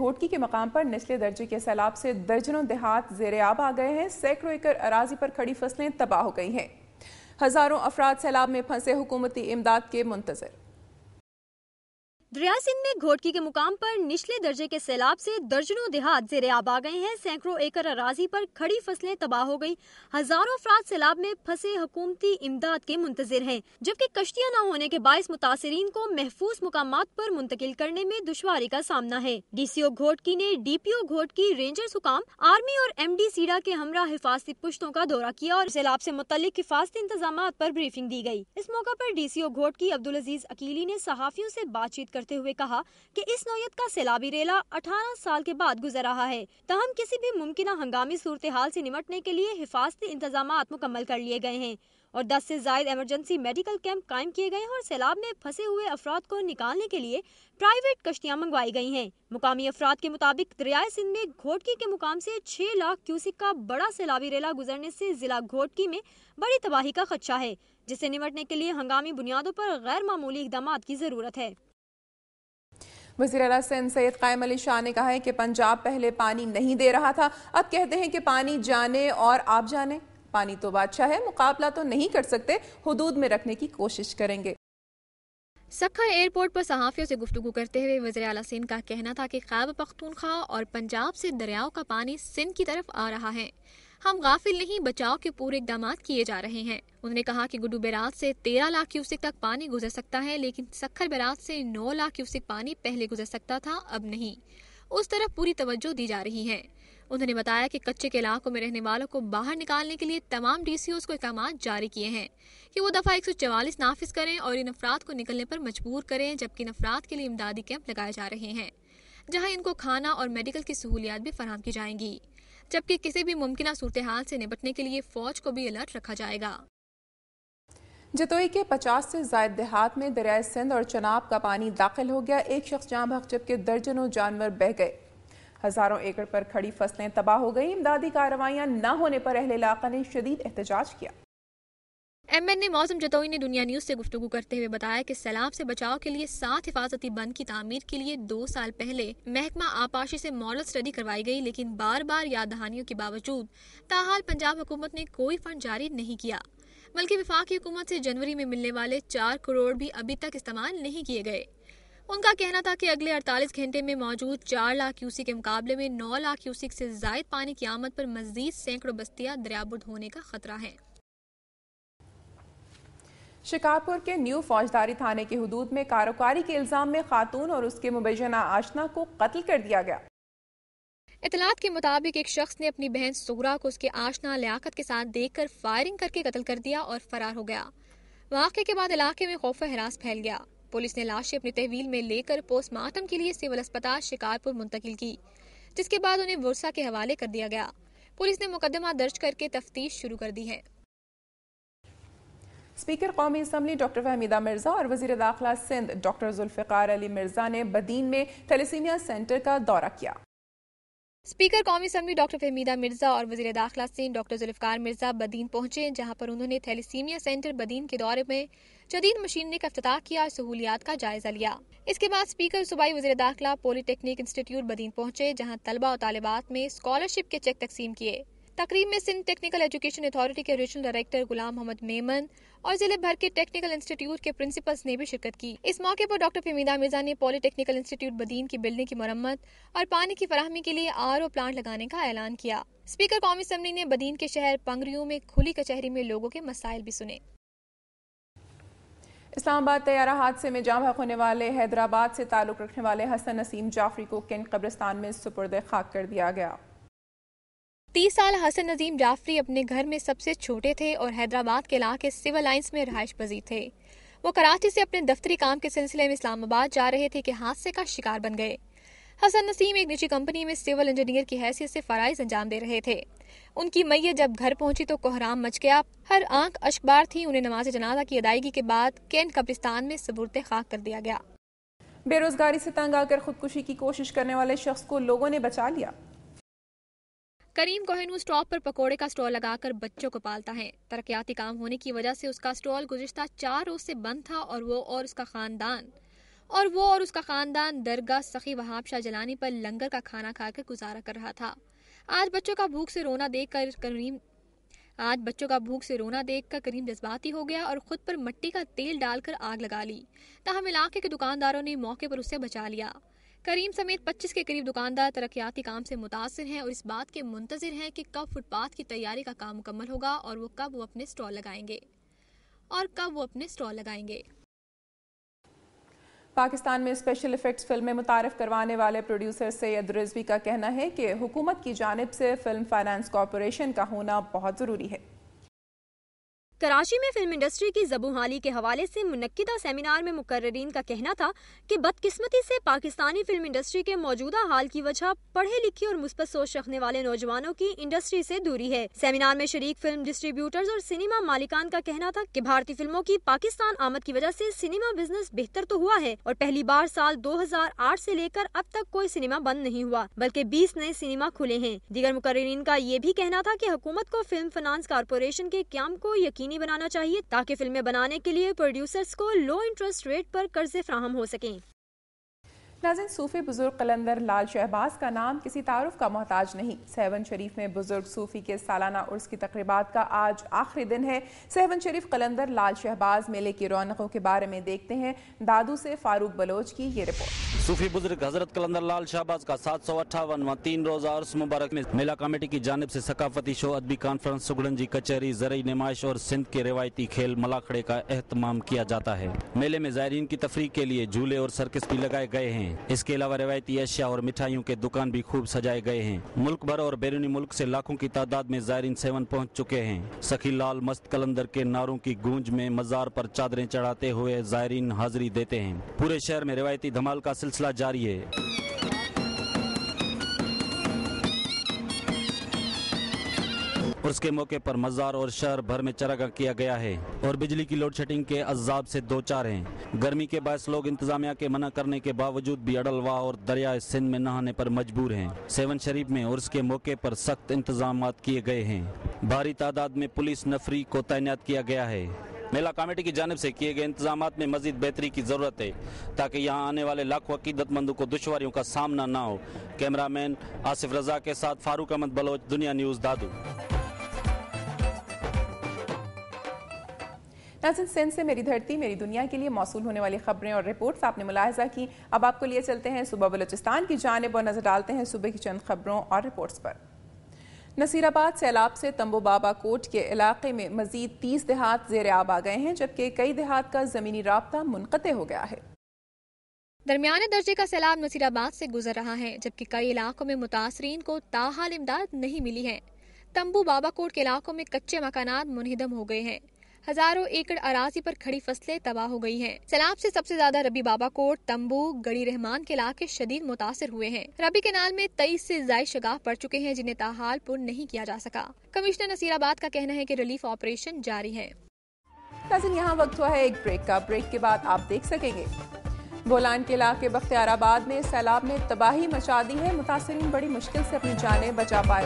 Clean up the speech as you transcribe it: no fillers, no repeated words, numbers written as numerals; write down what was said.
घोटकी के मकाम पर निचले दर्जे के सैलाब से दर्जनों देहात ज़ेर-ए-आब आ गए हैं। सैकड़ों एकड़ अराजी पर खड़ी फसलें तबाह हो गई हैं। हजारों अफराद सैलाब में फंसे हुकूमती इमदाद के मुंतजर। दरिया सिंध में घोटकी के मुकाम पर निचले दर्जे के सैलाब से दर्जनों देहात ज़ेर-ए-आब आ गए हैं। सैकड़ों एकड़ अराजी पर खड़ी फसलें तबाह हो गई। हजारों अफराद सैलाब में फंसे हुकूमती इमदाद के मुंतजिर हैं, जबकि कश्तियां न होने के बायस मुतासिरीन को महफूज मुकामात पर मुंतकिल करने में दुश्वारी का सामना है। DCO घोटकी ने DPO घोटकी, रेंजर्स हुकाम, आर्मी और MD सीडा के हमरा हिफाजती पुश्तों का दौरा किया और सैलाब से मुतल्लिक हिफाजती इंतजामात पर ब्रीफिंग दी गई। इस मौका पर DCO घोटकी अब्दुल अजीज अकीली ने सहाफियों से बातचीत करते हुए कहा कि इस नौयत का सैलाबी रेला 18 साल के बाद गुजर रहा है। तहम किसी भी मुमकिन हंगामी सूरत हाल से निमटने के लिए हिफाजती इंतजामात मुकम्मल कर लिए गए हैं और 10 से ज्यादा इमरजेंसी मेडिकल कैंप कायम किए गए हैं और सैलाब में फंसे हुए अफराद को निकालने के लिए प्राइवेट कश्तियां मंगवाई गई हैं। मुकामी अफराद के मुताबिक दरियाए सिंध में घोटकी के मुकाम से 6 लाख क्यूसिक का बड़ा सैलाबी रेला गुजरने से जिला घोटकी में बड़ी तबाही का खदशा है, जिससे निमटने के लिए हंगामी बुनियादों पर गैर मामूली इकदामात की जरूरत है। वज़ीर आला सिंध सैयद कायम अली शाह ने कहा है कि पंजाब पहले पानी नहीं दे रहा था, अब कहते हैं कि पानी जाने और आप जाने। पानी तो बादशाह है, मुकाबला तो नहीं कर सकते, हुदूद में रखने की कोशिश करेंगे। सक्खर एयरपोर्ट पर सहाफियों से गुफ्तगू करते हुए वज़ीर आला सिंध का कहना था कि खैबर पख्तूनख्वा और पंजाब से दरियाओं का पानी सिंध की तरफ आ रहा है। हम गाफिल नहीं, बचाव के पूरे इकदाम किए जा रहे हैं। उन्होंने कहा कि गुड्डू बैराज से 13 लाख क्यूसिक तक पानी गुजर सकता है, लेकिन सक्खर बैराज से 9 लाख क्यूसिक पानी पहले गुजर सकता था, अब नहीं। उस तरफ पूरी तवज्जो दी जा रही है। उन्होंने बताया कि कच्चे के इलाकों में रहने वालों को बाहर निकालने के लिए तमाम DCOs को इकदाम जारी किए हैं कि वो दफा 144 नाफिज करें और इन अफराद को निकलने पर मजबूर करें, जबकि इन अफराद के लिए इमदादी कैंप लगाए जा रहे हैं जहाँ इनको खाना और मेडिकल की सहूलियात भी फराहम की जाएंगी, जबकि किसी भी मुमकिन सूरत हाल से निपटने के लिए फौज को भी अलर्ट रखा जाएगा। जतोई के 50 से ज्यादा देहात में दरियाए सिंध और चनाब का पानी दाखिल हो गया। एक शख्स जान बहक जबकि दर्जनों जानवर बह गए। हजारों एकड़ पर खड़ी फसलें तबाह हो गई। इमदादी कार्रवाइयां न होने पर अहले इलाका ने शदीद एहतजाज किया। MN मौसम जतोई ने दुनिया न्यूज से गुफ्तगू करते हुए बताया कि सैलाब से बचाव के लिए 7 हिफाजती बंद की तामीर के लिए 2 साल पहले महकमा आपाशी से मॉडल स्टडी करवाई गई, लेकिन बार बार याद दहानियों के बावजूद ताहाल पंजाब हुकूमत ने कोई फंड जारी नहीं किया, बल्कि वफाकी हुकूमत से जनवरी में मिलने वाले 4 करोड़ भी अभी तक इस्तेमाल नहीं किए गए। उनका कहना था कि अगले 48 घंटे में मौजूद 4 लाख क्यूसिक के मुकाबले में 9 लाख क्यूसिक से जायद पानी की आमद पर मजीद सैकड़ों बस्तियां दरियाबुर्द होने का खतरा है। शिकारपुर के न्यू फौजदारी थाने की हुदूद में कारोकारी के इल्जाम में खातून और उसके मुबैना आशना को कत्ल कर दिया गया। इतलात के मुताबिक एक शख्स ने अपनी बहन सुगरा को उसके आशना लियाकत के साथ देखकर फायरिंग करके कत्ल कर दिया और फरार हो गया। वाक़े के बाद इलाके में खौफ हरास फैल गया। पुलिस ने लाशें अपनी तहवील में लेकर पोस्टमार्टम के लिए सिविल अस्पताल शिकारपुर मुंतकिल की, जिसके बाद उन्हें बुरसा के हवाले कर दिया गया। पुलिस ने मुकदमा दर्ज करके तफ्तीश शुरू कर दी है। स्पीकर कौमी असम्बली डॉक्टर फहमीदा मिर्जा और वजीर दाखिला सिंध डॉक्टर जुल्फिकार अली मिर्जा ने बदीन में थैलेसीमिया सेंटर का दौरा किया। स्पीकर कौमी असम्बली डॉक्टर फहमीदा मिर्जा और वजीर दाखिला सिंध डॉक्टर जुल्फिकार मिर्जा बदीन पहुंचे, जहां पर उन्होंने थैलेसीमिया सेंटर बदीन के दौरे में जदीद मशीनरी का इफ्तिताह किया और सहूलियात का जायजा लिया। इसके बाद स्पीकर सूबाई वजीर दाखिला पॉलिटेक्निक इंस्टीट्यूट बदीन पहुंचे, जहां तलबा और तालिबात में स्कॉलरशिप के चेक तकसीम किए। तकरीब में सिंध टेक्निकल एजुकेशन अथॉरिटी के रीजनल डायरेक्टर गुलाम मोहम्मद मेमन और जिले भर के टेक्निकल इंस्टीट्यूट के प्रिंसिपल्स ने भी शिरकत की। इस मौके पर डॉक्टर फहमीदा मिर्जा ने पॉलिटेक्निकल इंस्टीट्यूट बदीन की बिल्डिंग की मरम्मत और पानी की फराहमी के लिए RO प्लांट लगाने का ऐलान किया। स्पीकर कौमी असम्बली ने बदीन के शहर पंगरियों में खुली कचहरी में लोगों के मसाइल भी सुने। इस्लामाबाद तैयारा हादसे में जाँ बहक होने वाले हैदराबाद से ताल्लुक रखने वाले हसन नसीम जाफरी को कैंट कब्रिस्तान में सुपुर्द खाक कर दिया गया। 30 साल हसन नजीम जाफरी अपने घर में सबसे छोटे थे और हैदराबाद के इलाके सिविल लाइंस में रहायश पजीर थे। वो कराची से अपने दफ्तरी काम के सिलसिले में इस्लामाबाद जा रहे थे कि हादसे का शिकार बन गए। हसन नसीम एक निजी कंपनी में सिविल इंजीनियर की हैसियत से फराइज अंजाम दे रहे थे। उनकी मैयत जब घर पहुंची तो कोहराम मच गया। हर आंख अश्कबार थी। उन्हें नमाज जनाजा की अदायगी के बाद कैंट कब्रिस्तान में सुपुर्द खाक कर दिया गया। बेरोजगारी से तंग आकर खुदकुशी की कोशिश करने वाले शख्स को लोगों ने बचा लिया। करीम कोहिनूर स्टॉप पर पकोड़े का स्टॉल लगाकर बच्चों को पालता है। तरक्याती काम होने की वजह से उसका स्टॉल गुज़िश्ता 4 रोज से बंद था और वो और उसका खानदान और वो और उसका खानदान दरगाह सखी वहाब शाह जलानी पर लंगर का खाना खाकर गुजारा कर रहा था। आज बच्चों का भूख से रोना देखकर करीम जज्बाती हो गया और खुद पर मिट्टी का तेल डालकर आग लगा ली। ताहम इलाके के दुकानदारों ने मौके पर उसे बचा लिया। करीम समेत 25 के करीब दुकानदार तरक्याती काम से मुतासिर हैं और इस बात के मुंतजिर हैं कि कब फुटपाथ की तैयारी का काम मुकम्मल होगा और कब वो अपने स्टॉल लगाएंगे। पाकिस्तान में स्पेशल इफेक्ट्स फिल्में मुतारिफ करवाने वाले प्रोड्यूसर सैयद रिजवी का कहना है कि हुकूमत की जानिब से फिल्म फाइनेंस कॉरपोरेशन का होना बहुत ज़रूरी है। कराची में फिल्म इंडस्ट्री की ज़बूहाली के हवाले से मुनक्किदा सेमिनार में मुकर्ररीन का कहना था कि बदकिस्मती से पाकिस्तानी फिल्म इंडस्ट्री के मौजूदा हाल की वजह पढ़े लिखे और मुस्बत सोच रखने वाले नौजवानों की इंडस्ट्री से दूरी है। सेमिनार में शरीक फिल्म डिस्ट्रीब्यूटर्स और सिनेमा मालिकान का कहना था कि भारतीय फिल्मों की पाकिस्तान आमद की वजह से सिनेमा बिजनेस बेहतर तो हुआ है और पहली बार साल 2008 से लेकर अब तक कोई सिनेमा बंद नहीं हुआ, बल्कि 20 नए सिनेमा खुले हैं। दीगर मुकर्ररीन का ये भी कहना था कि हुकूमत को फिल्म फाइनेंस कॉरपोरेशन के क़याम को यकीनी बनाना चाहिए ताकि फिल्में बनाने के लिए प्रोड्यूसर्स को लो इंटरेस्ट रेट पर कर्जे फ्राहम हो सकें। नाज़रीन, सूफी बुजुर्ग कलंदर लाल शहबाज का नाम किसी तारुफ का मोहताज नहीं। सहवन शरीफ में बुजुर्ग सूफी के सालाना उर्स की तकरीबात का आज आखिरी दिन है। सहवन शरीफ कलंदर लाल शहबाज मेले की रौनकों के बारे में देखते हैं दादू से फारूक बलोच की ये रिपोर्ट। सूफी बुजुर्ग हजरत कलंदर लाल शहबाज का 758वां 3 रोजा उर्स मुबारक में मेला कमेटी की जानिब से सकाफती शो, अदबी कॉन्फ्रेंस, सुगड़ंजी कचहरी, ज़रई नुमाइश और सिंध के रिवायती खेल मलाखड़े का एहतमाम किया जाता है। मेले में ज़ायरीन की तफरीह के लिए झूले और सर्कस भी लगाए गए हैं। इसके अलावा रिवायती अशिया और मिठाइयों के दुकान भी खूब सजाए गए हैं। मुल्क भर और बैरूनी मुल्क से लाखों की तादाद में ज़ायरीन सेवन पहुँच चुके हैं। सखी लाल मस्त कलंदर के नारों की गूंज में मजार पर चादरें चढ़ाते हुए ज़ायरीन हाजिरी देते हैं। पूरे शहर में रिवायती धमाल का सिलसिला जारी है। उसके मौके पर मजार और शहर भर में चरागाह किया गया है और बिजली की लोड शेडिंग के अज़ाब से दो चार हैं। गर्मी के बायस लोग इंतजामिया के मना करने के बावजूद भी अडलवा और दरिया सिंध में नहाने पर मजबूर हैं। सेवन शरीफ में उर्स के मौके पर सख्त इंतजाम किए गए हैं। भारी तादाद में पुलिस नफरी को तैनात किया गया है। मेला कमेटी की जानिब से किए गए इंतजाम में मजीद बेहतरी की जरूरत है ताकि यहाँ आने वाले लाखों अकीदतमंदों को दुश्वारियों का सामना न हो। कैमरामैन आसिफ रजा के साथ फारूक अहमद बलोच, दुनिया न्यूज़, दादू। नाज़रीन, सिंध से मेरी धरती मेरी दुनिया के लिए मौसूल होने वाली खबरें और रिपोर्ट्स आपने मुलाहिजा की। अब आपको लिए चलते हैं सुबह बलूचिस्तान की जानिब और नजर डालते हैं सुबह की चंद खबरों और रिपोर्ट्स पर। नसीराबाद सैलाब से तंबू बाबा कोट के इलाके में मजीद 30 देहात ज़ेर आब आ गए हैं, जबकि कई देहात का ज़मीनी राब्ता मुनक़ते हो गया है। दरमियाने दर्जे का सैलाब नसीराबाद से गुजर रहा है, जबकि कई इलाकों में मुतासरीन को ताहाल इमदाद नहीं मिली है। तंबू बाबा कोट के इलाकों में कच्चे मकानात मुनहदम हो गए हैं। हजारों एकड़ अराजी पर खड़ी फसलें तबाह हो गई हैं। सैलाब से सबसे ज्यादा रबी बाबा कोट, तंबू, गड़ी रहमान के इलाके शदीद मुतासिर हुए हैं। रबी केनाल में 23 से ज्यादा शगाफ पड़ चुके हैं, जिन्हें ताहाल पुर नहीं किया जा सका। कमिश्नर नसीराबाद का कहना है कि रिलीफ ऑपरेशन जारी है। नाज़रीन, यहाँ वक्त हुआ है एक ब्रेक का। ब्रेक के बाद आप देख सकेंगे बोलान के इलाके बख्तियाराबाद में सैलाब ने तबाही मचा दी है। मुतासिरीन बड़ी मुश्किल से अपनी जानें बचा पाए।